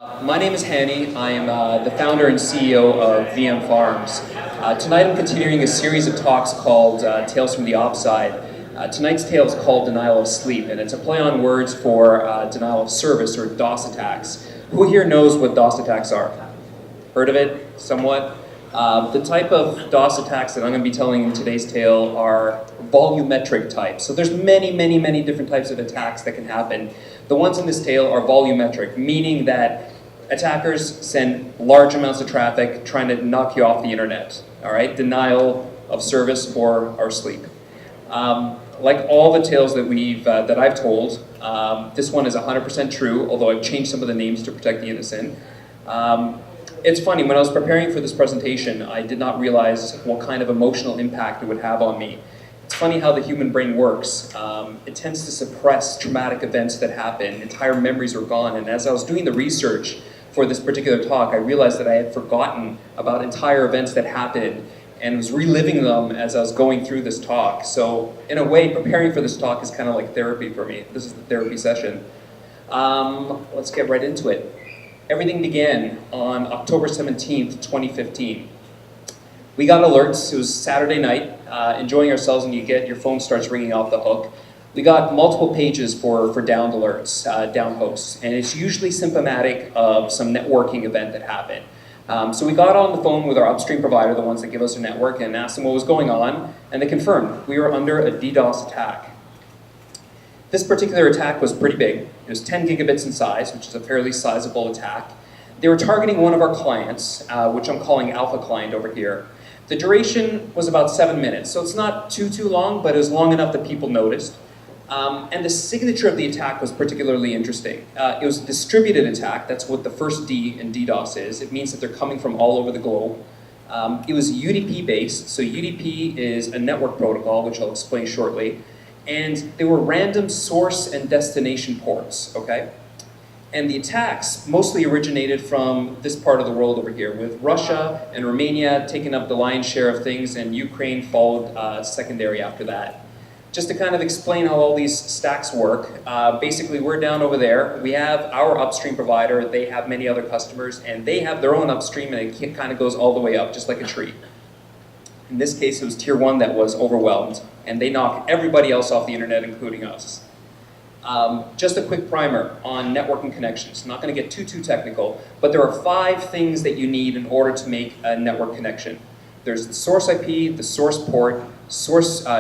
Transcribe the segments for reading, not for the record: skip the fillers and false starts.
My name is Hani. I am the founder and CEO of VM Farms. Tonight I'm continuing a series of talks called Tales from the Offside. Tonight's tale is called Denial of Sleep, and it's a play on words for denial of service or DOS attacks. Who here knows what DOS attacks are? Heard of it? Somewhat? The type of DOS attacks that I'm going to be telling in today's tale are volumetric types. So there's many different types of attacks that can happen. The ones in this tale are volumetric, meaning that attackers send large amounts of traffic trying to knock you off the internet. All right, denial of service or sleep. Like all the tales that I've told, this one is 100% true, although I've changed some of the names to protect the innocent. It's funny, when I was preparing for this presentation, I did not realize what kind of emotional impact it would have on me. It's funny how the human brain works. It tends to suppress traumatic events that happen. Entire memories are gone. And as I was doing the research for this particular talk, I realized that I had forgotten about entire events that happened and was reliving them as I was going through this talk. So in a way, preparing for this talk is kind of like therapy for me. This is the therapy session. Let's get right into it. Everything began on October 17th, 2015. We got alerts. It was Saturday night, enjoying ourselves, and your phone starts ringing off the hook. We got multiple pages for downed alerts, down hosts, and it's usually symptomatic of some networking event that happened. So we got on the phone with our upstream provider, the ones that give us our network, and asked them what was going on, and they confirmed we were under a DDoS attack. This particular attack was pretty big. It was 10 gigabits in size, which is a fairly sizable attack. They were targeting one of our clients, which I'm calling Alpha Client over here. The duration was about 7 minutes, so it's not too long, but it was long enough that people noticed. And the signature of the attack was particularly interesting. It was a distributed attack. That's what the first D in DDoS is. It means that they're coming from all over the globe. It was UDP based, so UDP is a network protocol, which I'll explain shortly. And there were random source and destination ports, okay? And the attacks mostly originated from this part of the world over here, with Russia and Romania taking up the lion's share of things, and Ukraine followed secondary after that. Just to kind of explain how all these stacks work, basically we're down over there. We have our upstream provider, they have many other customers, and they have their own upstream, and it kind of goes all the way up, just like a tree. In this case, it was tier 1 that was overwhelmed, and they knock everybody else off the internet, including us. Just a quick primer on networking connections. I'm not going to get too technical, but there are 5 things that you need in order to make a network connection. There's the source IP, the source port,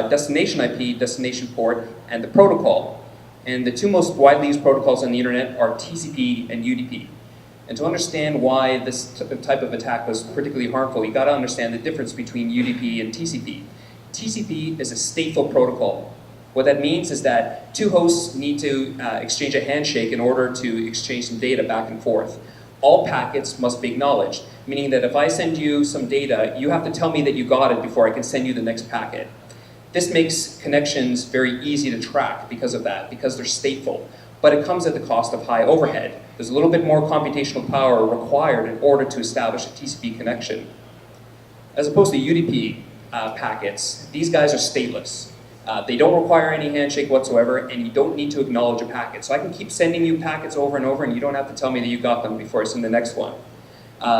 destination IP, destination port, and the protocol. And the 2 most widely used protocols on the internet are TCP and UDP. And to understand why this type of attack was particularly harmful, you got to understand the difference between UDP and TCP. TCP is a stateful protocol. What that means is that 2 hosts need to exchange a handshake in order to exchange some data back and forth. All packets must be acknowledged, meaning that if I send you some data, you have to tell me that you got it before I can send you the next packet. This makes connections very easy to track because of that, because they're stateful. But it comes at the cost of high overhead. There's a little bit more computational power required in order to establish a TCP connection. As opposed to UDP packets, these guys are stateless. They don't require any handshake whatsoever, and you don't need to acknowledge a packet. So I can keep sending you packets over and over, and you don't have to tell me that you got them before I send the next one.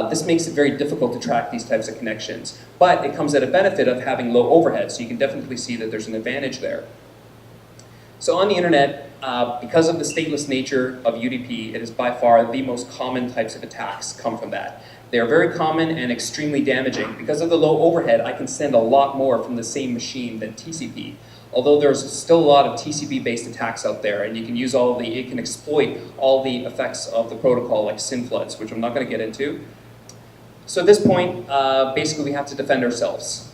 This makes it very difficult to track these types of connections. But it comes at a benefit of having low overhead, so you can definitely see that there's an advantage there. So on the internet, because of the stateless nature of UDP, it is by far the most common types of attacks come from that. They are very common and extremely damaging. Because of the low overhead, I can send a lot more from the same machine than TCP. Although there's still a lot of TCP-based attacks out there, and it can exploit all the effects of the protocol, like SYN floods, which I'm not going to get into. So at this point, basically we have to defend ourselves.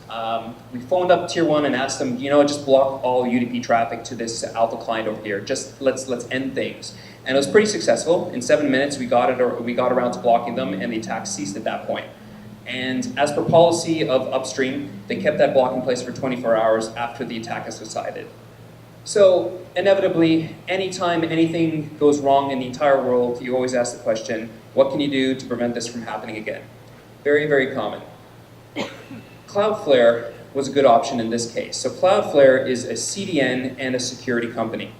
We phoned up tier 1 and asked them, just block all UDP traffic to this Alpha client over here. Just let's end things. And it was pretty successful. In 7 minutes, we got around to blocking them, and the attack ceased at that point. And as per policy of upstream, they kept that block in place for 24 hours after the attack has subsided. So inevitably, anytime anything goes wrong in the entire world, you always ask the question, what can you do to prevent this from happening again? Very common. Cloudflare was a good option in this case. So Cloudflare is a CDN and a security company.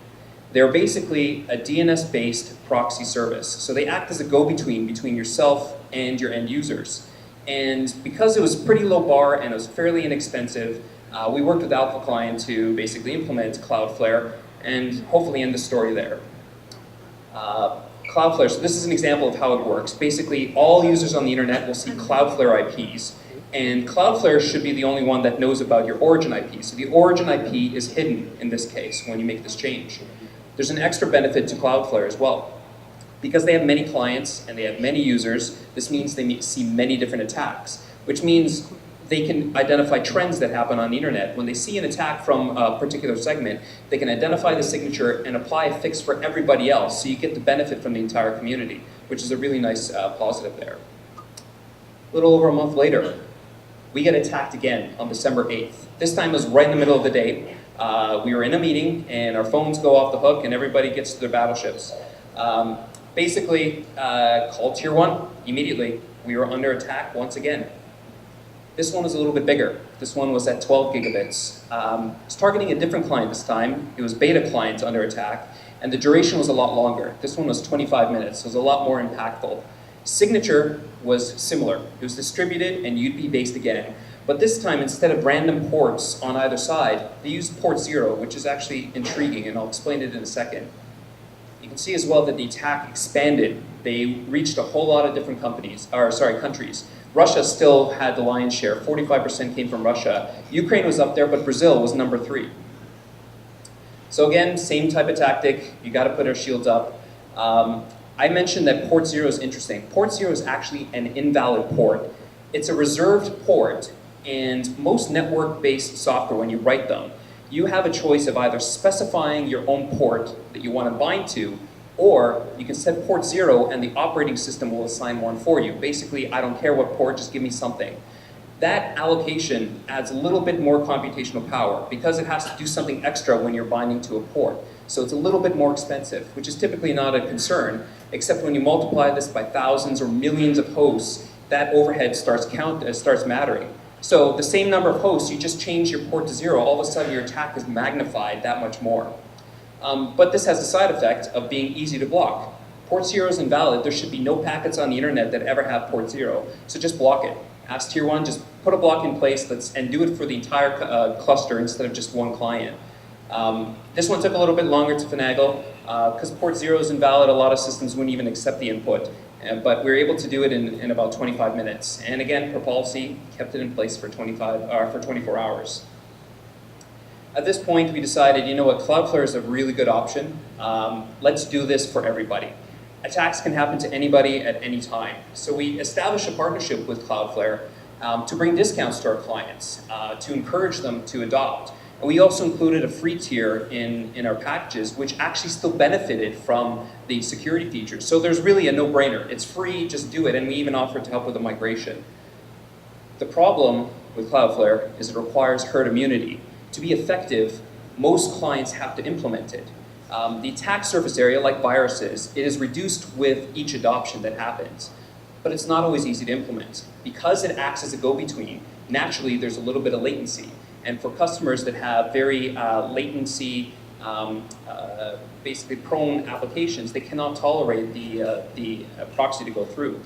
They're basically a DNS-based proxy service. So they act as a go-between between yourself and your end users. And because it was a pretty low bar and it was fairly inexpensive, we worked with Alpha Client to basically implement Cloudflare and hopefully end the story there. Cloudflare, so this is an example of how it works. Basically, all users on the internet will see Cloudflare IPs, and Cloudflare should be the only one that knows about your origin IP. So the origin IP is hidden in this case when you make this change. There's an extra benefit to Cloudflare as well. Because they have many clients and they have many users, this means they see many different attacks, which means they can identify trends that happen on the internet. When they see an attack from a particular segment, they can identify the signature and apply a fix for everybody else, so you get the benefit from the entire community, which is a really nice positive there. A little over a month later, we get attacked again on December 8th. This time it was right in the middle of the day. We were in a meeting and our phones go off the hook and everybody gets to their battleships. Basically, called Tier 1 immediately. We were under attack once again. This one was a little bit bigger. This one was at 12 gigabits. It's targeting a different client this time. It was beta client under attack, and the duration was a lot longer. This one was 25 minutes, so it was a lot more impactful. Signature was similar. It was distributed and UDP based again, but this time instead of random ports on either side, they used port 0, which is actually intriguing, and I'll explain it in a second. You can see as well that the attack expanded. They reached a whole lot of different countries. Russia still had the lion's share. 45% came from Russia. Ukraine was up there, but Brazil was number 3. So again, same type of tactic. You got to put our shields up. I mentioned that port 0 is interesting. Port 0 is actually an invalid port. It's a reserved port, and most network-based software, when you write them, you have a choice of either specifying your own port that you want to bind to, or you can set port 0 and the operating system will assign one for you. Basically, I don't care what port, just give me something. That allocation adds a little bit more computational power because it has to do something extra when you're binding to a port. So it's a little bit more expensive, which is typically not a concern, except when you multiply this by thousands or millions of hosts, that overhead starts mattering. So the same number of hosts, you just change your port to 0, all of a sudden your attack is magnified that much more. But this has the side effect of being easy to block. Port 0 is invalid. There should be no packets on the internet that ever have port 0. So just block it. Ask Tier 1, just put a block in place and do it for the entire cluster instead of just one client. This one took a little bit longer to finagle. Because port 0 is invalid, a lot of systems wouldn't even accept the input. But we were able to do it in about 25 minutes. And again, per policy, kept it in place for 24 hours. At this point, we decided, you know what, Cloudflare is a really good option. Let's do this for everybody. Attacks can happen to anybody at any time. So we established a partnership with Cloudflare to bring discounts to our clients, to encourage them to adopt. And we also included a free tier in our packages, which actually still benefited from the security features. So there's really a no-brainer. It's free, just do it, and we even offered to help with the migration. The problem with Cloudflare is it requires herd immunity. To be effective, most clients have to implement it. The attack surface area, like viruses, it is reduced with each adoption that happens. But it's not always easy to implement. Because it acts as a go-between, naturally there's a little bit of latency. And for customers that have very latency, basically prone applications, they cannot tolerate the proxy to go through.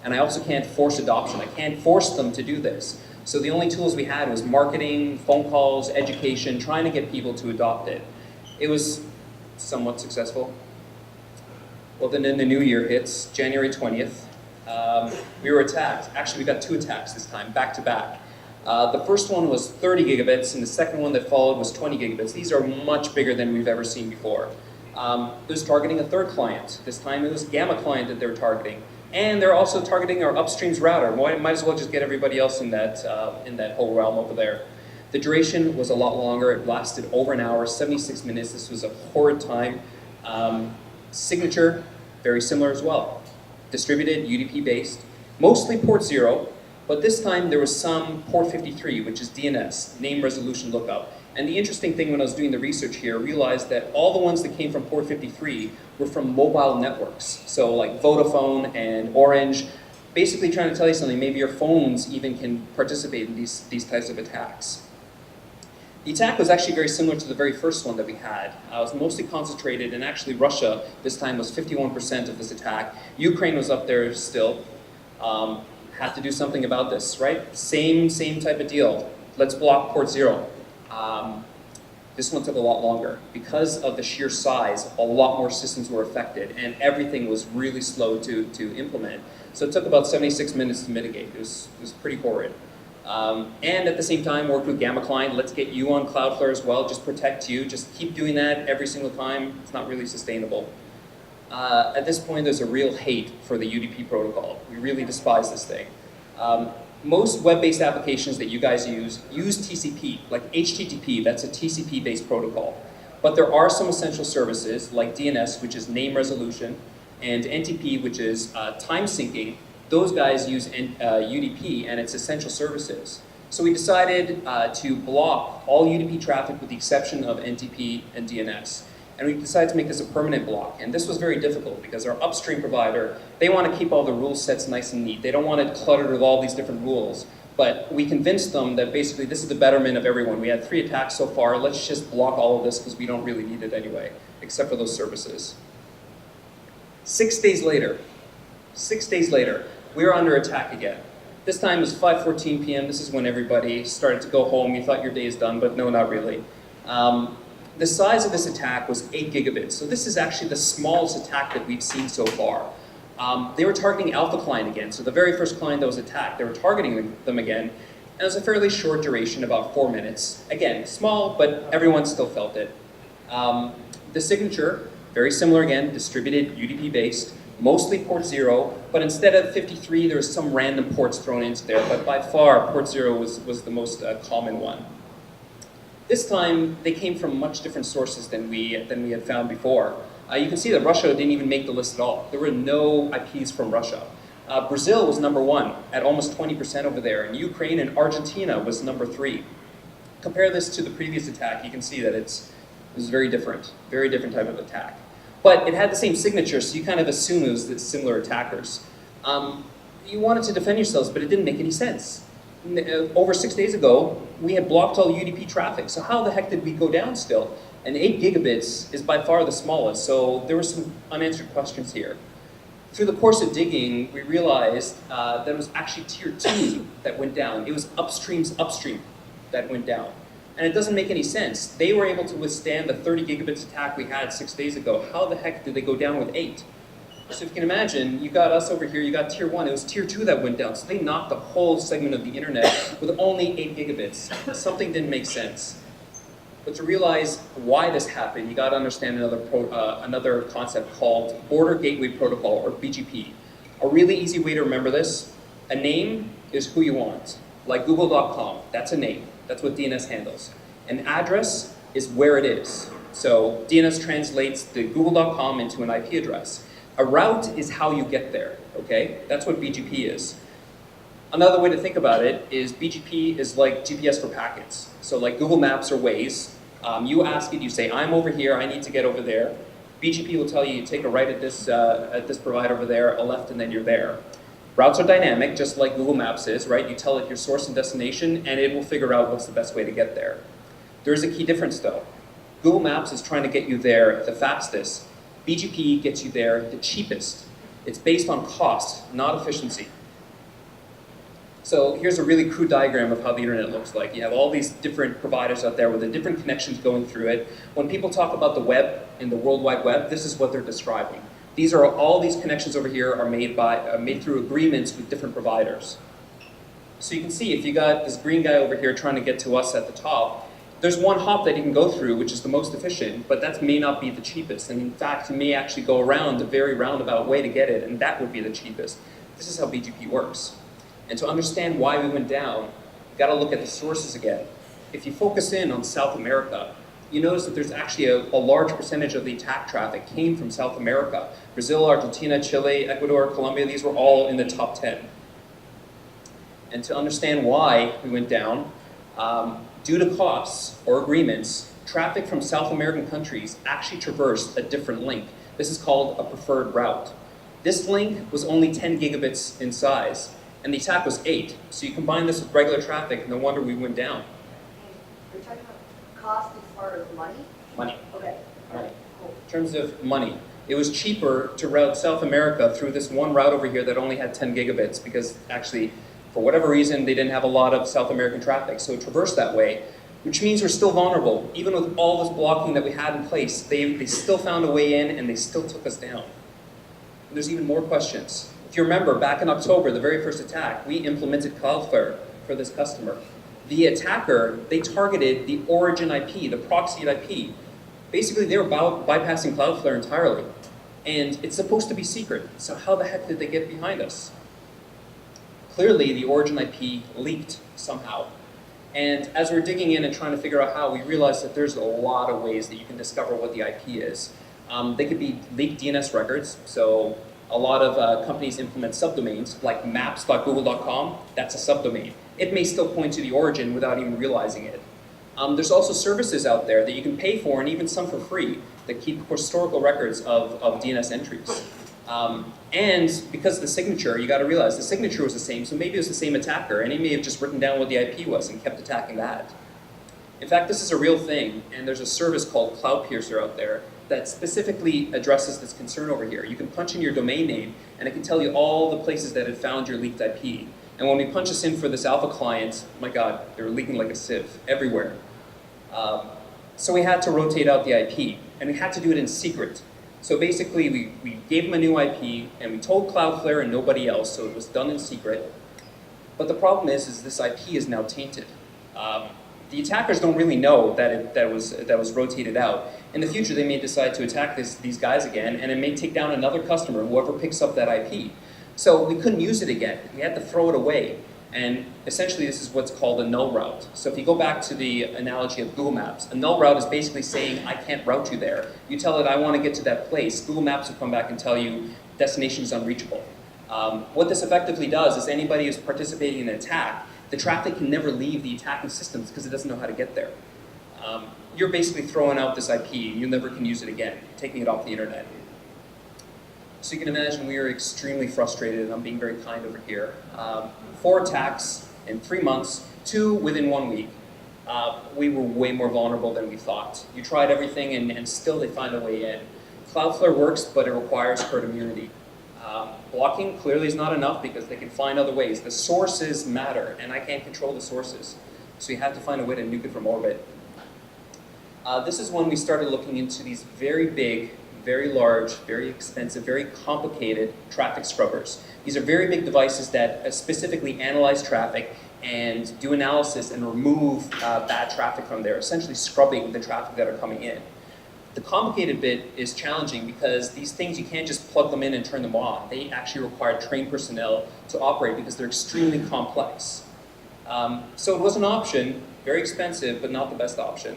And I also can't force adoption. I can't force them to do this. So the only tools we had was marketing, phone calls, education, trying to get people to adopt it. It was somewhat successful. Well, then the new year hits, January 20th. We were attacked. Actually, we got 2 attacks this time, back to back. The first one was 30 gigabits, and the second one that followed was 20 gigabits. These are much bigger than we've ever seen before. It was targeting a third client. This time it was Gamma client that they were targeting. And they're also targeting our upstreams router. Might as well just get everybody else in that whole realm over there. The duration was a lot longer. It lasted over an hour, 76 minutes. This was a horrid time. Signature, very similar as well. Distributed, UDP-based, mostly port 0, but this time there was some port 53, which is DNS, name resolution lookup. And the interesting thing when I was doing the research here, I realized that all the ones that came from port 53 were from mobile networks. So like Vodafone and Orange, basically trying to tell you something, maybe your phones even can participate in these types of attacks. The attack was actually very similar to the very first one that we had. It was mostly concentrated, and actually Russia this time was 51% of this attack. Ukraine was up there still. Had to do something about this, right? Same type of deal. Let's block port 0. This one took a lot longer. Because of the sheer size, a lot more systems were affected, and everything was really slow to implement. So it took about 76 minutes to mitigate. It was pretty horrid. And at the same time, worked with Gamma Client. Let's get you on Cloudflare as well. Just protect you. Just keep doing that every single time. It's not really sustainable. At this point, there's a real hate for the UDP protocol. We really despise this thing. Most web-based applications that you guys use TCP, like HTTP. That's a TCP-based protocol. But there are some essential services, like DNS, which is name resolution, and NTP, which is time syncing. Those guys use UDP and its essential services. So we decided to block all UDP traffic with the exception of NTP and DNS. And we decided to make this a permanent block. And this was very difficult because our upstream provider, they want to keep all the rule sets nice and neat. They don't want it cluttered with all these different rules. But we convinced them that basically this is the betterment of everyone. We had 3 attacks so far. Let's just block all of this because we don't really need it anyway, except for those services. 6 days later, we were under attack again. This time it was 5:14 p.m. This is when everybody started to go home. You thought your day is done, but no, not really. The size of this attack was 8 gigabits. So this is actually the smallest attack that we've seen so far. They were targeting Alpha Client again. So the very first client that was attacked, they were targeting them again. And it was a fairly short duration, about 4 minutes. Again, small, but everyone still felt it. The signature, very similar again, distributed UDP-based. Mostly port 0, but instead of 53, there was some random ports thrown into there, but by far, port 0 was the most common one. This time, they came from much different sources than we had found before. You can see that Russia didn't even make the list at all. There were no IPs from Russia. Brazil was number 1 at almost 20% over there, and Ukraine and Argentina was number 3. Compare this to the previous attack, you can see that it was very different type of attack. But it had the same signature, so you kind of assume it was the similar attackers. You wanted to defend yourselves, but it didn't make any sense. Over 6 days ago, we had blocked all UDP traffic, so how the heck did we go down still? And 8 gigabits is by far the smallest, so there were some unanswered questions here. Through the course of digging, we realized that it was actually tier 2 that went down. It was upstream's upstream that went down. And it doesn't make any sense. They were able to withstand the 30 gigabits attack we had 6 days ago. How the heck did they go down with 8? So if you can imagine, you got us over here, you got tier 1, it was tier 2 that went down. So they knocked the whole segment of the internet with only 8 gigabits. Something didn't make sense. But to realize why this happened, you got to understand another concept called Border Gateway Protocol, or BGP. A really easy way to remember this, a name is who you want. Like google.com, that's a name. That's what DNS handles. An address is where it is. So DNS translates the google.com into an IP address. A route is how you get there, okay? That's what BGP is. Another way to think about it is BGP is like GPS for packets. So like Google Maps or Waze, you ask it, you say, I'm over here, I need to get over there. BGP will tell you, you take a right at this provider over there, a left, and then you're there. Routes are dynamic, just like Google Maps is, right? You tell it your source and destination, and it will figure out what's the best way to get there. There's a key difference, though. Google Maps is trying to get you there the fastest. BGP gets you there the cheapest. It's based on cost, not efficiency. So here's a really crude diagram of how the internet looks like. You have all these different providers out there with the different connections going through it. When people talk about the web and the World Wide Web, this is what they're describing. These are all these connections over here are made through agreements with different providers. So you can see if you got this green guy over here trying to get to us at the top, there's one hop that he can go through, which is the most efficient, but that may not be the cheapest. And in fact, he may actually go around a very roundabout way to get it, and that would be the cheapest. This is how BGP works. And to understand why we went down, you've got to look at the sources again. If you focus in on South America, you notice that there's actually a large percentage of the attack traffic came from South America. Brazil, Argentina, Chile, Ecuador, Colombia, these were all in the top 10. And to understand why we went down, due to costs or agreements, traffic from South American countries actually traversed a different link. This is called a preferred route. This link was only 10 gigabits in size, and the attack was 8. So you combine this with regular traffic, no wonder we went down. Cost as far as money? Money. Okay. Money. Cool. In terms of money, it was cheaper to route South America through this one route over here that only had 10 gigabits because actually, for whatever reason, they didn't have a lot of South American traffic, so it traversed that way, which means we're still vulnerable. Even with all this blocking that we had in place, they still found a way in and they still took us down. And there's even more questions. If you remember, back in October, the very first attack, we implemented Cloudflare for this customer. The attacker, they targeted the origin IP, the proxy IP. Basically, they were bypassing Cloudflare entirely. And it's supposed to be secret, so how the heck did they get behind us? Clearly, the origin IP leaked somehow. And as we're digging in and trying to figure out how, we realized that there's a lot of ways that you can discover what the IP is. They could be leaked DNS records, so a lot of companies implement subdomains, like maps.google.com, that's a subdomain. It may still point to the origin without even realizing it. There's also services out there that you can pay for, and even some for free, that keep historical records of DNS entries. And because of the signature, you gotta realize the signature was the same, so maybe it was the same attacker, and he may have just written down what the IP was and kept attacking that. In fact, this is a real thing, and there's a service called Cloudpiercer out there that specifically addresses this concern over here. You can punch in your domain name, and it can tell you all the places that it found your leaked IP. And when we punch this in for this alpha client, my God, they were leaking like a sieve everywhere. So we had to rotate out the IP, and we had to do it in secret. So basically, we gave them a new IP, and we told Cloudflare and nobody else, so it was done in secret. But the problem is this IP is now tainted. The attackers don't really know that was rotated out. In the future, they may decide to attack these guys again, and it may take down another customer, whoever picks up that IP. So we couldn't use it again. We had to throw it away. And essentially, this is what's called a null route. So if you go back to the analogy of Google Maps, a null route is basically saying, I can't route you there. You tell it, I want to get to that place. Google Maps will come back and tell you, destination is unreachable. What this effectively does is anybody who's participating in an attack, the traffic can never leave the attacking systems because it doesn't know how to get there. You're basically throwing out this IP, you never can use it again, taking it off the internet. So you can imagine we were extremely frustrated, and I'm being very kind over here. 4 attacks in 3 months, 2 within 1 week. We were way more vulnerable than we thought. You tried everything, and still they find a way in. Cloudflare works, but it requires herd immunity. Blocking clearly is not enough because they can find other ways. The sources matter, and I can't control the sources. So you have to find a way to nuke it from orbit. This is when we started looking into these very big, very large, very expensive, very complicated traffic scrubbers. These are very big devices that specifically analyze traffic and do analysis and remove bad traffic from there, essentially scrubbing the traffic that are coming in. The complicated bit is challenging because these things, you can't just plug them in and turn them on. They actually require trained personnel to operate because they're extremely complex. So it was an option, very expensive, but not the best option.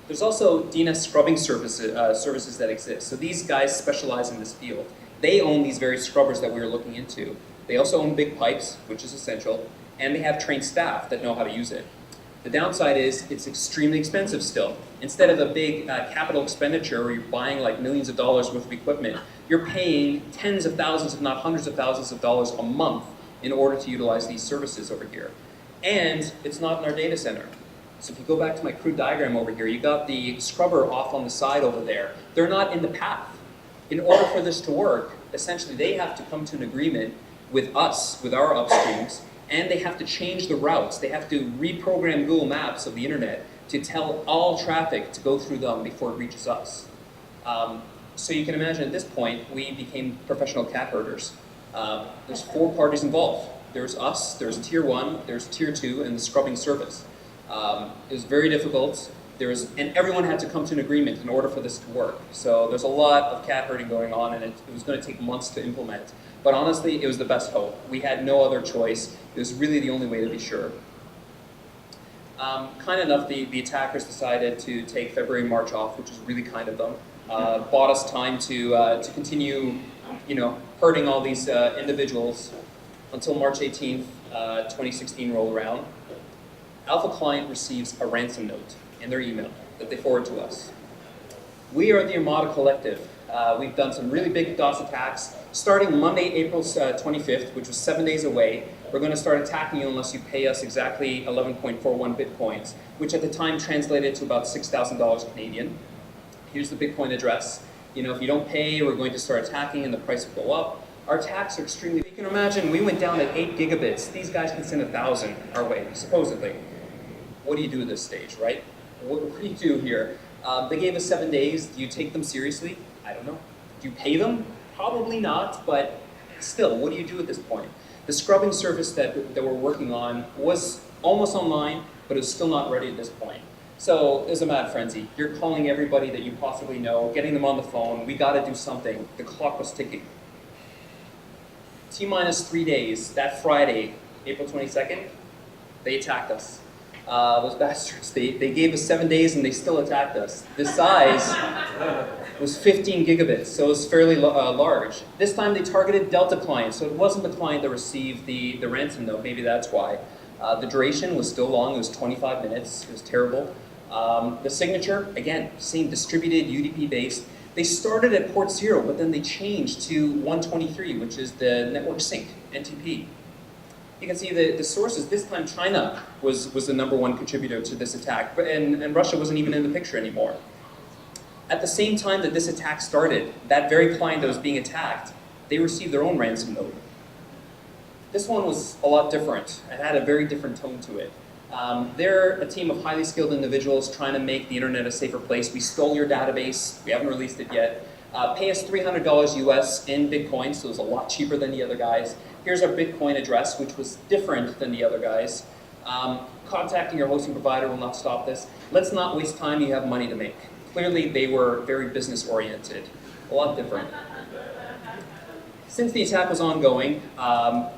There's also DNS scrubbing services that exist. So these guys specialize in this field. They own these very scrubbers that we were looking into. They also own big pipes, which is essential, and they have trained staff that know how to use it. The downside is it's extremely expensive still. Instead of a big capital expenditure where you're buying like millions of dollars worth of equipment, you're paying tens of thousands, if not hundreds of thousands of dollars a month in order to utilize these services over here. And it's not in our data center. So if you go back to my crude diagram over here, you got the scrubber off on the side over there. They're not in the path. In order for this to work, essentially they have to come to an agreement with us, with our upstreams, and they have to change the routes. They have to reprogram Google Maps of the internet to tell all traffic to go through them before it reaches us. So you can imagine at this point, we became professional cat herders. There's 4 parties involved. There's us, there's tier 1, there's tier 2, and the scrubbing service. It was very difficult. And everyone had to come to an agreement in order for this to work. So there's a lot of cat herding going on, and it was going to take months to implement. But honestly, it was the best hope. We had no other choice. It was really the only way to be sure. Kind enough, the attackers decided to take February and March off, which was really kind of them. Bought us time to continue, hurting all these individuals until March 18th, 2016 rolled around. Alpha client receives a ransom note in their email that they forward to us. We are the Armada Collective. We've done some really big DDoS attacks. Starting Monday, April 25th, which was 7 days away, we're going to start attacking you unless you pay us exactly 11.41 Bitcoins, which at the time translated to about $6,000 Canadian. Here's the Bitcoin address. You know, if you don't pay, we're going to start attacking and the price will go up. Our attacks are extremely, you can imagine, we went down at 8 gigabits. These guys can send 1,000 our way, supposedly. What do you do at this stage, right? What do you do here? They gave us 7 days. Do you take them seriously? I don't know. Do you pay them? Probably not, but still, what do you do at this point? The scrubbing service that we're working on was almost online, but it's still not ready at this point. So there's a mad frenzy. You're calling everybody that you possibly know, getting them on the phone. We got to do something. The clock was ticking. T-minus 3 days, that Friday, April 22nd, they attacked us. Those bastards, they gave us 7 days and they still attacked us. The size was 15 gigabits, so it was fairly large. This time they targeted Delta clients, so it wasn't the client that received the ransom note, maybe that's why. The duration was still long, it was 25 minutes, it was terrible. The signature, again, same distributed UDP based. They started at port 0, but then they changed to 123, which is the network sync, NTP. You can see the sources. This time China was the #1 contributor to this attack, and Russia wasn't even in the picture anymore. At the same time that this attack started, that very client that was being attacked, they received their own ransom note. This one was a lot different. It had a very different tone to it. They're a team of highly skilled individuals trying to make the internet a safer place. We stole your database. We haven't released it yet. Pay us $300 US in Bitcoin, so it was a lot cheaper than the other guys. Here's our Bitcoin address, which was different than the other guys. Contacting your hosting provider will not stop this. Let's not waste time, you have money to make. Clearly, they were very business-oriented, a lot different. Since the attack was ongoing,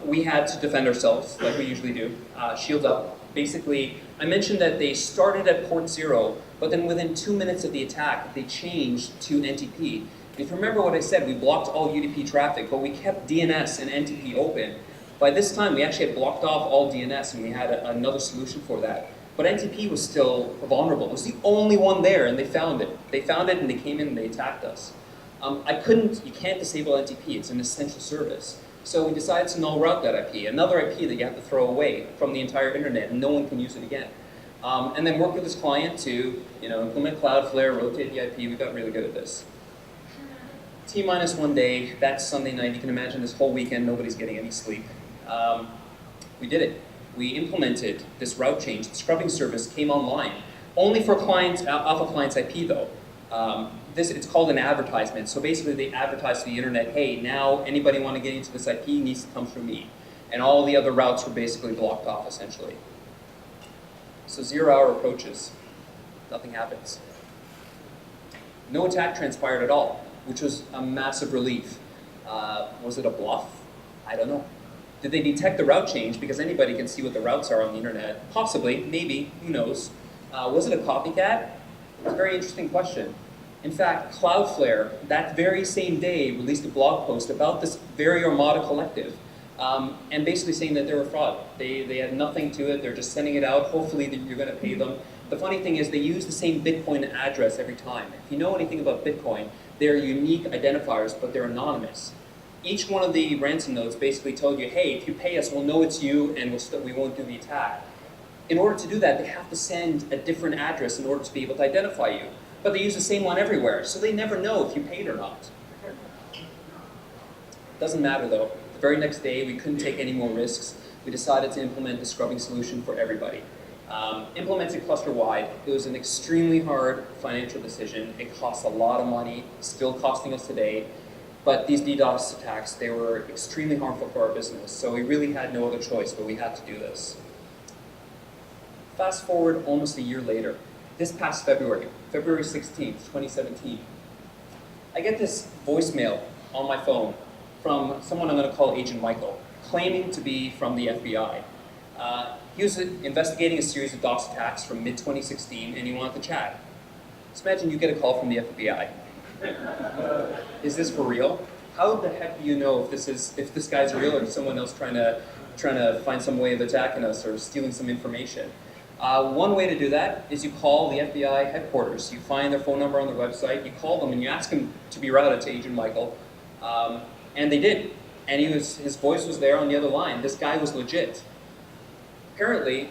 we had to defend ourselves, like we usually do, shield up. Basically, I mentioned that they started at port 0, but then within 2 minutes of the attack, they changed to NTP. If you remember what I said, we blocked all UDP traffic, but we kept DNS and NTP open. By this time, we actually had blocked off all DNS, and we had another solution for that. But NTP was still vulnerable. It was the only one there, and they found it. They found it, and they came in and they attacked us. You can't disable NTP. It's an essential service. So we decided to null route that IP, another IP that you have to throw away from the entire internet, and no one can use it again. And then work with this client to implement Cloudflare, rotate the IP. We got really good at this. T-minus 1 day, that's Sunday night. You can imagine this whole weekend, nobody's getting any sleep. We did it. We implemented this route change. The scrubbing service came online, only for clients, Alpha client's IP though. It's called an advertisement. So basically they advertise to the internet, hey, now anybody want to get into this IP needs to come through me. And all the other routes were basically blocked off essentially. So 0 hour approaches, nothing happens. No attack transpired at all, which was a massive relief. Was it a bluff? I don't know. Did they detect the route change? Because anybody can see what the routes are on the internet. Possibly, maybe, who knows. Was it a copycat? It's a very interesting question. In fact, Cloudflare, that very same day, released a blog post about this very Armada collective, and basically saying that they're a fraud. They had nothing to it, they're just sending it out, hopefully you're going to pay them. The funny thing is they use the same Bitcoin address every time. If you know anything about Bitcoin, they're unique identifiers, but they're anonymous. Each one of the ransom notes basically told you, hey, if you pay us, we'll know it's you and we won't do the attack. In order to do that, they have to send a different address in order to be able to identify you. But they use the same one everywhere, so they never know if you paid or not. Doesn't matter though. The very next day, we couldn't take any more risks. We decided to implement the scrubbing solution for everybody. Implemented cluster-wide. It was an extremely hard financial decision. It cost a lot of money, still costing us today. But these DDoS attacks, they were extremely harmful for our business. So we really had no other choice, but we had to do this. Fast forward almost a year later. This past February 16th, 2017, I get this voicemail on my phone from someone I'm going to call Agent Michael, claiming to be from the FBI. He was investigating a series of DOS attacks from mid-2016, and he wanted to chat. Just imagine you get a call from the FBI. Is this for real? How the heck do you know if this guy's real or someone else trying to find some way of attacking us or stealing some information? One way to do that is you call the FBI headquarters. You find their phone number on their website, you call them and you ask them to be routed to Agent Michael, and they did. and his voice was there on the other line. This guy was legit. Apparently,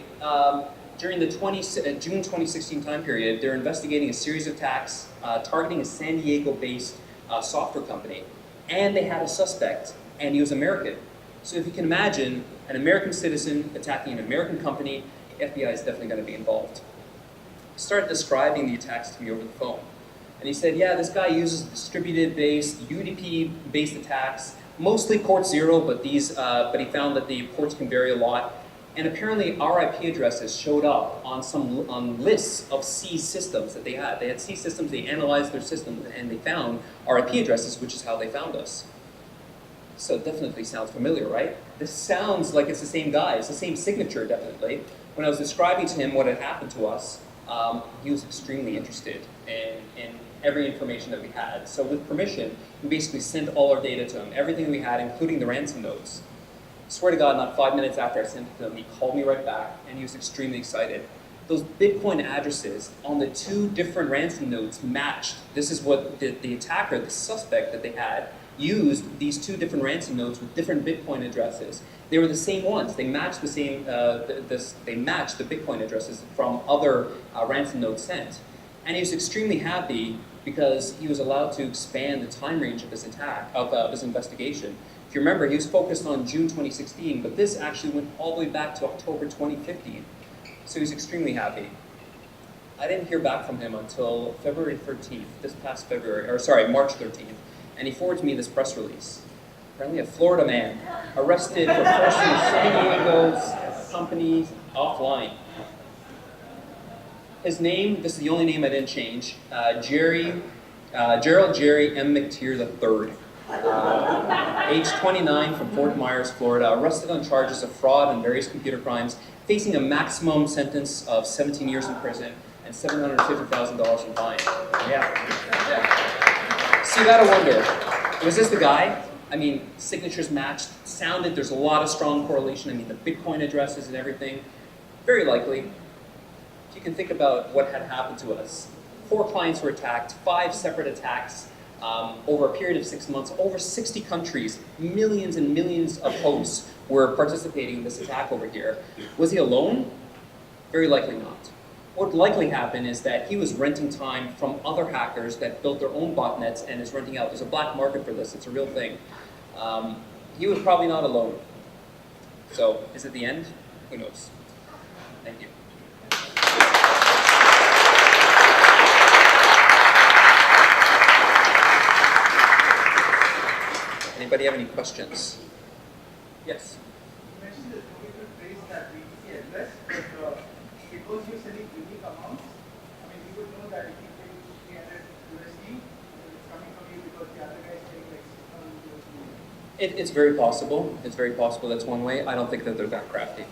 during the June 2016 time period, they're investigating a series of attacks targeting a San Diego-based software company. And they had a suspect, and he was American. So if you can imagine an American citizen attacking an American company, the FBI is definitely going to be involved. He started describing the attacks to me over the phone. And he said, yeah, this guy uses distributed-based, UDP-based attacks, mostly port 0, but he found that the ports can vary a lot. And apparently our IP addresses showed up on lists of seized systems that they had. They had seized systems, they analyzed their systems, and they found our IP addresses, which is how they found us. So it definitely sounds familiar, right? This sounds like it's the same guy. It's the same signature, definitely. When I was describing to him what had happened to us, he was extremely interested in every information that we had. So with permission, we basically sent all our data to him, everything we had, including the ransom notes. I swear to God, not 5 minutes after I sent it to him, he called me right back, and he was extremely excited. Those Bitcoin addresses on the 2 different ransom notes matched. This is what the attacker, the suspect that they had, used these 2 different ransom notes with different Bitcoin addresses. They were the same ones. They matched the same. They matched the Bitcoin addresses from other ransom notes sent, and he was extremely happy because he was allowed to expand the time range of his attack, of his investigation. If you remember, he was focused on June 2016, but this actually went all the way back to October 2015. So he was extremely happy. I didn't hear back from him until February 13th, this past February, or sorry, March 13th, and he forwarded me this press release. Apparently a Florida man arrested for forcing San Diego's company offline. His name, this is the only name I didn't change, Gerald Jerry M. McTeer III. Age 29 from Fort Myers, Florida, arrested on charges of fraud and various computer crimes, facing a maximum sentence of 17 years in prison and $750,000 in fine. Yeah. So you gotta wonder, was this the guy? I mean, signatures matched, sounded, there's a lot of strong correlation. I mean, the Bitcoin addresses and everything. Very likely. If you can think about what had happened to us. 4 clients were attacked, 5 separate attacks, over a period of 6 months, over 60 countries, millions and millions of hosts were participating in this attack over here. Was he alone? Very likely not. What would likely happen is that he was renting time from other hackers that built their own botnets and is renting out. There's a black market for this, it's a real thing. He was probably not alone. So, is it the end? Who knows? Thank you. Anybody have any questions? Yes? You mentioned the total trace that we see address, but because you're selling unique amounts, I mean, you would know that if you pay 300 USD, it's coming from you because the other guy is paying like 600 USD. It's very possible. It's very possible. That's one way. I don't think that they're that crafty.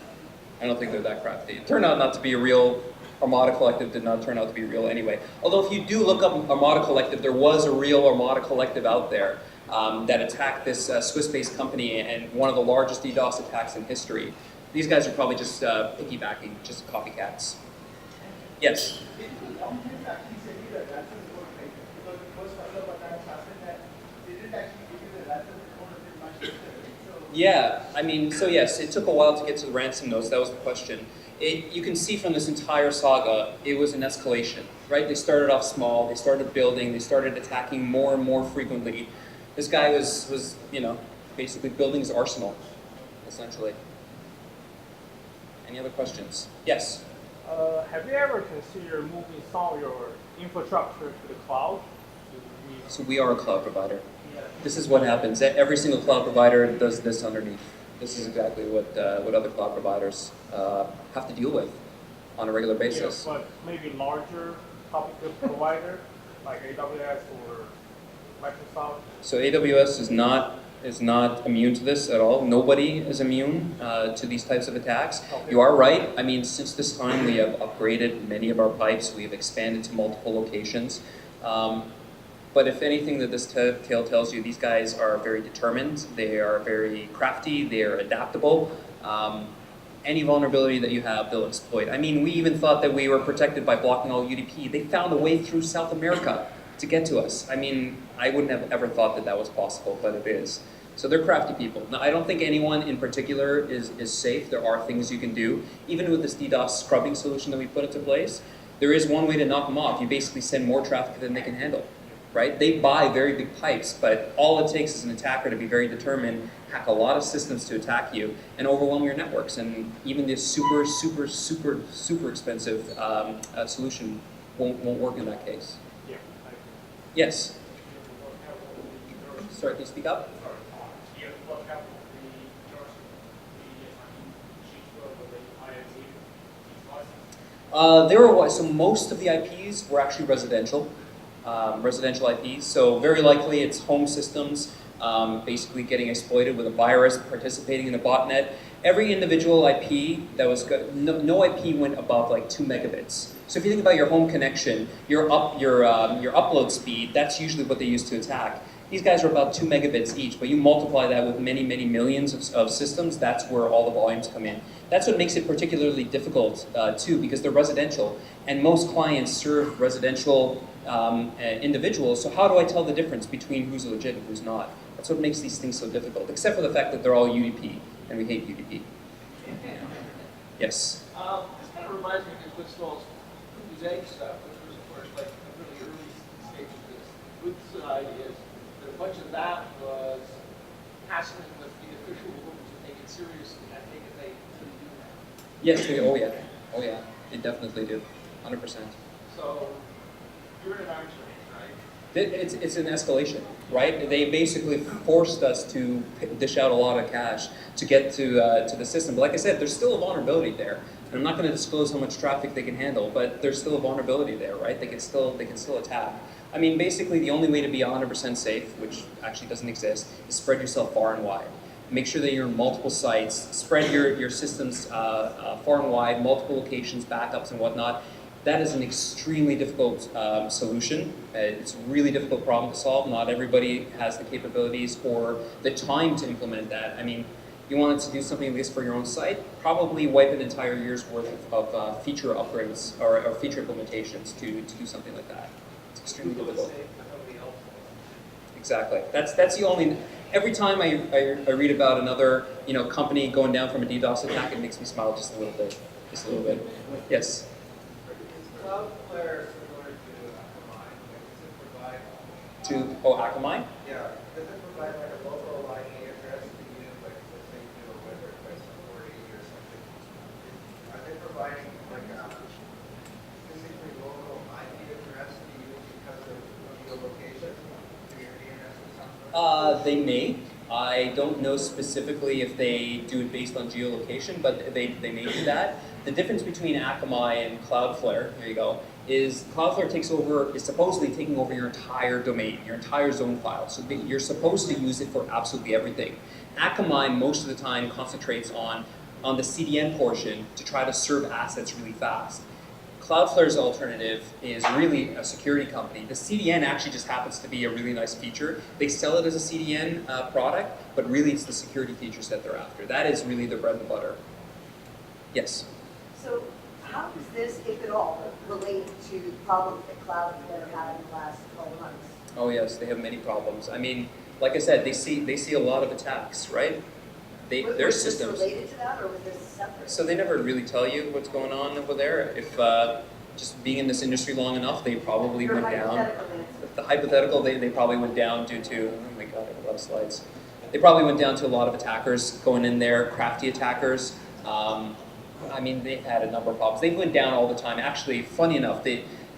It turned out not to be a real. Armada Collective did not turn out to be real anyway. Although if you do look up Armada Collective, there was a real Armada Collective out there that attacked this Swiss-based company and one of the largest DDoS attacks in history. These guys are probably just piggybacking, just copycats. Yes? Yeah, I mean, so yes, it took a while to get to the ransom notes. That was the question. You can see from this entire saga, it was an escalation, right? They started off small, they started building, they started attacking more and more frequently. This guy was you know, basically building his arsenal, essentially. Any other questions? Yes? Have you ever considered moving some of your infrastructure to the cloud? So we are a cloud provider. This is what happens. Every single cloud provider does this underneath. This is exactly what other cloud providers have to deal with on a regular basis. Yeah, but maybe larger public provider like AWS or Microsoft. So AWS is not immune to this at all. Nobody is immune to these types of attacks. Okay. You are right. I mean, since this time we have upgraded many of our pipes. We have expanded to multiple locations. But if anything that this tale tells you, these guys are very determined, they are very crafty, they are adaptable. Any vulnerability that you have, they'll exploit. I mean, we even thought that we were protected by blocking all UDP. They found a way through South America to get to us. I mean, I wouldn't have ever thought that that was possible, but it is. So they're crafty people. Now, I don't think anyone in particular is safe. There are things you can do. Even with this DDoS scrubbing solution that we put into place, there is one way to knock them off. You basically send more traffic than they can handle, right? They buy very big pipes, but all it takes is an attacker to be very determined, hack a lot of systems to attack you, and overwhelm your networks. And even this super, super, super, super expensive solution won't work in that case. Yeah. Yes? Sorry, can you speak up? So most of the IPs were actually residential IPs. So very likely it's home systems basically getting exploited with a virus participating in a botnet. Every individual IP that was good, no IP went above like 2 megabits. So if you think about your home connection, your upload speed, that's usually what they use to attack. These guys are about 2 megabits each, but you multiply that with many, many millions of systems, that's where all the volumes come in. That's what makes it particularly difficult too, because they're residential, and most clients serve residential individuals, so how do I tell the difference between who's legit and who's not? That's what makes these things so difficult, except for the fact that they're all UDP, and we hate UDP. Yes? This kind of reminds me of Winslow egg stuff, which was, of course, like a really early stage of this. Woods' idea is that a bunch of that was hassling with the official rules to take it seriously. I think that they really do that. Yes, oh yeah, they definitely do, 100%. So, you're in an arms race, right? It's an escalation, right? They basically forced us to dish out a lot of cash to get to the system. But like I said, there's still a vulnerability there. And I'm not going to disclose how much traffic they can handle, but there's still a vulnerability there, right? They can still attack. I mean, basically, the only way to be 100% safe, which actually doesn't exist, is spread yourself far and wide. Make sure that you're in multiple sites. Spread your systems far and wide, multiple locations, backups, and whatnot. That is an extremely difficult solution. It's a really difficult problem to solve. Not everybody has the capabilities or the time to implement that. I mean, you wanted to do something like this for your own site, probably wipe an entire year's worth of feature upgrades or feature implementations to do something like that. It's extremely difficult. Exactly. That's the only. Every time I read about another company going down from a DDoS attack, it makes me smile just a little bit. Just a little bit. Yes. Cloudflare similar to Akamai? Does it provide? Akamai? Yeah. Does it provide like a local IP address to you, like let's say you do a web request authority or something? Are they providing like a physically local IP address to you because of geolocation to your DNS or something? They may. I don't know specifically if they do it based on geolocation, but they may do that. The difference between Akamai and Cloudflare, here you go, is Cloudflare is supposedly taking over your entire domain, your entire zone file. So you're supposed to use it for absolutely everything. Akamai, most of the time, concentrates on the CDN portion to try to serve assets really fast. Cloudflare's alternative is really a security company. The CDN actually just happens to be a really nice feature. They sell it as a CDN product, but really it's the security features that they're after. That is really the bread and butter. Yes? So how does this, if at all, relate to the problems that Cloudflare had in the last 12 months? Oh yes, they have many problems. I mean, like I said, they see a lot of attacks, right? Their systems. Was this related to that, or was this separate? So they never really tell you what's going on over there. If just being in this industry long enough, they probably went down. The hypothetical, they probably went down due to, oh my god, I have a lot of slides. They probably went down to a lot of attackers going in there, crafty attackers. I mean, they've had a number of problems. They went down all the time. Actually, funny enough,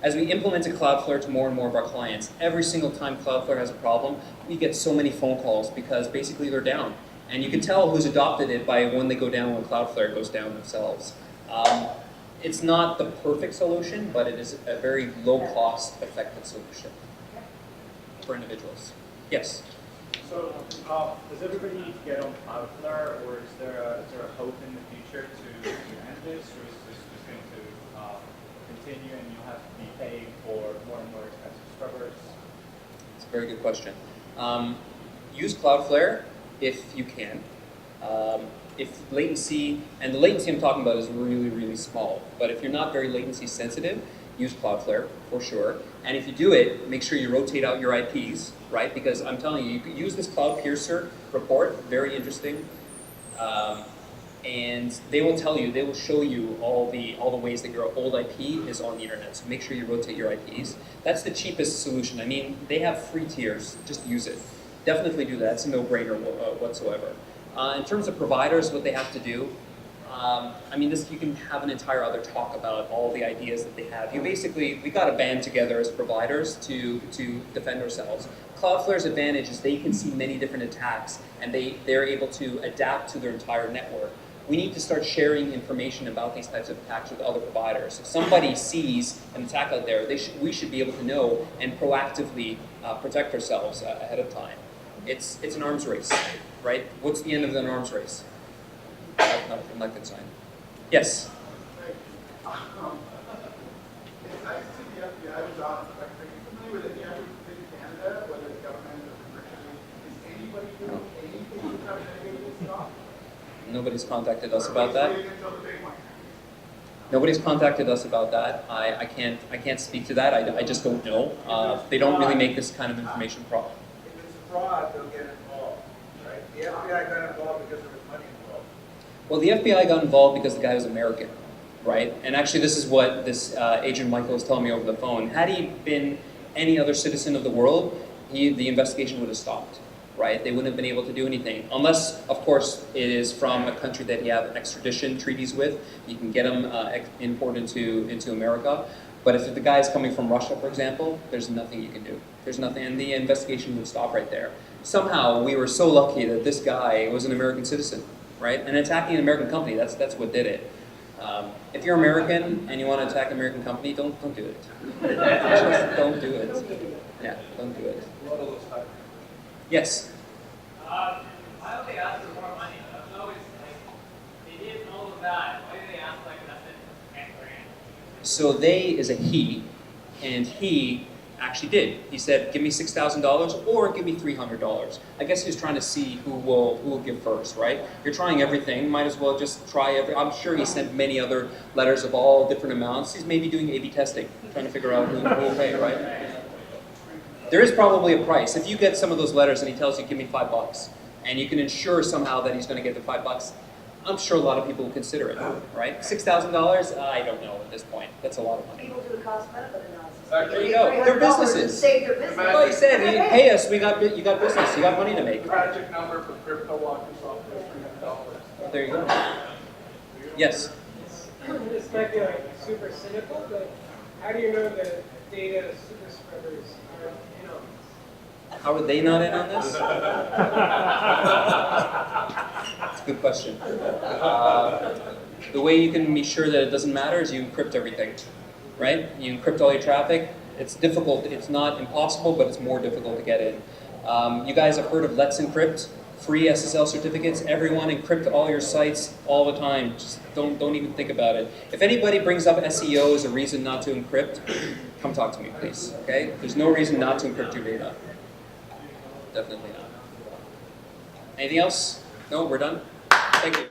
as we implemented Cloudflare to more and more of our clients, every single time Cloudflare has a problem, we get so many phone calls because basically they're down. And you can tell who's adopted it by when they go down, when Cloudflare goes down themselves. It's not the perfect solution, but it is a very low-cost, effective solution for individuals. Yes? So, does everybody need to get on Cloudflare, or is there a hope in the future to end this, or is this just going to continue and you'll have to be paying for more and more expensive scrubbers? It's a very good question. Use Cloudflare if you can. If latency, and the latency I'm talking about is really, really small, but if you're not very latency sensitive, use Cloudflare for sure. And if you do it, make sure you rotate out your IPs, right? Because I'm telling you, you could use this Cloudpiercer report, very interesting. And they will tell you, they will show you all the ways that your old IP is on the internet. So make sure you rotate your IPs. That's the cheapest solution. I mean, they have free tiers. Just use it. Definitely do that. It's a no-brainer whatsoever. In terms of providers, what they have to do, I mean, you can have an entire other talk about all the ideas that they have. We got to band together as providers to defend ourselves. Cloudflare's advantage is they can see many different attacks, and they're able to adapt to their entire network. We need to start sharing information about these types of attacks with other providers. If somebody sees an attack out there, we should be able to know and proactively protect ourselves ahead of time. It's an arms race, right? What's the end of an arms race? I'm not concerned. Yes? It's nice to see the FBI job. Are you familiar with any other thing in Canada, whether it's government or commercially? Is anybody doing anything to try to mitigate this stuff? Nobody's contacted us about that. Waiting until the big one. Nobody's contacted us about that. I can't speak to that. I just don't know. They don't really make this kind of information problem. If it's fraud, they'll get involved, right? The FBI got involved because there was money involved. Well, the FBI got involved because the guy was American, right? And actually, this is what this Agent Michael was telling me over the phone. Had he been any other citizen of the world, the investigation would have stopped, right? They wouldn't have been able to do anything. Unless, of course, it is from a country that you have extradition treaties with. You can get them imported into America. But if the guy is coming from Russia, for example, there's nothing you can do. There's nothing, and the investigation would stop right there. Somehow, we were so lucky that this guy was an American citizen, right? And attacking an American company, that's what did it. If you're American and you want to attack an American company, don't do it. Just don't do it. Yeah, don't do it. Yes? Why don't they ask for more money? I was always like, they did all of that. Why did they ask like nothing? 10 grand? So they is a he, and he actually did. He said, give me $6,000 or give me $300. I guess he was trying to see who will give first, right? You're trying everything, might as well just try I'm sure he sent many other letters of all different amounts. He's maybe doing A/B testing, trying to figure out who will pay, right? There is probably a price. If you get some of those letters and he tells you, give me $5, and you can ensure somehow that he's going to get the $5, I'm sure a lot of people will consider it, right? $6,000? I don't know at this point. That's a lot of money. People do a cost-benefit analysis. There you go. They're businesses. Save their business. Well, he said, pay us. You got business. You got money to make. Tragic number for crypto walking software, $300. There you go. Yes. This might be like super cynical, but how do you know that data super spreaders are in on this? How are they not in on this? That's a good question. The way you can be sure that it doesn't matter is you encrypt everything, right? You encrypt all your traffic. It's difficult. It's not impossible, but it's more difficult to get in. You guys have heard of Let's Encrypt? Free SSL certificates. Everyone encrypt all your sites all the time. Just don't even think about it. If anybody brings up SEO as a reason not to encrypt, come talk to me, please. Okay? There's no reason not to encrypt your data. Definitely not. Anything else? No, we're done? Thank you.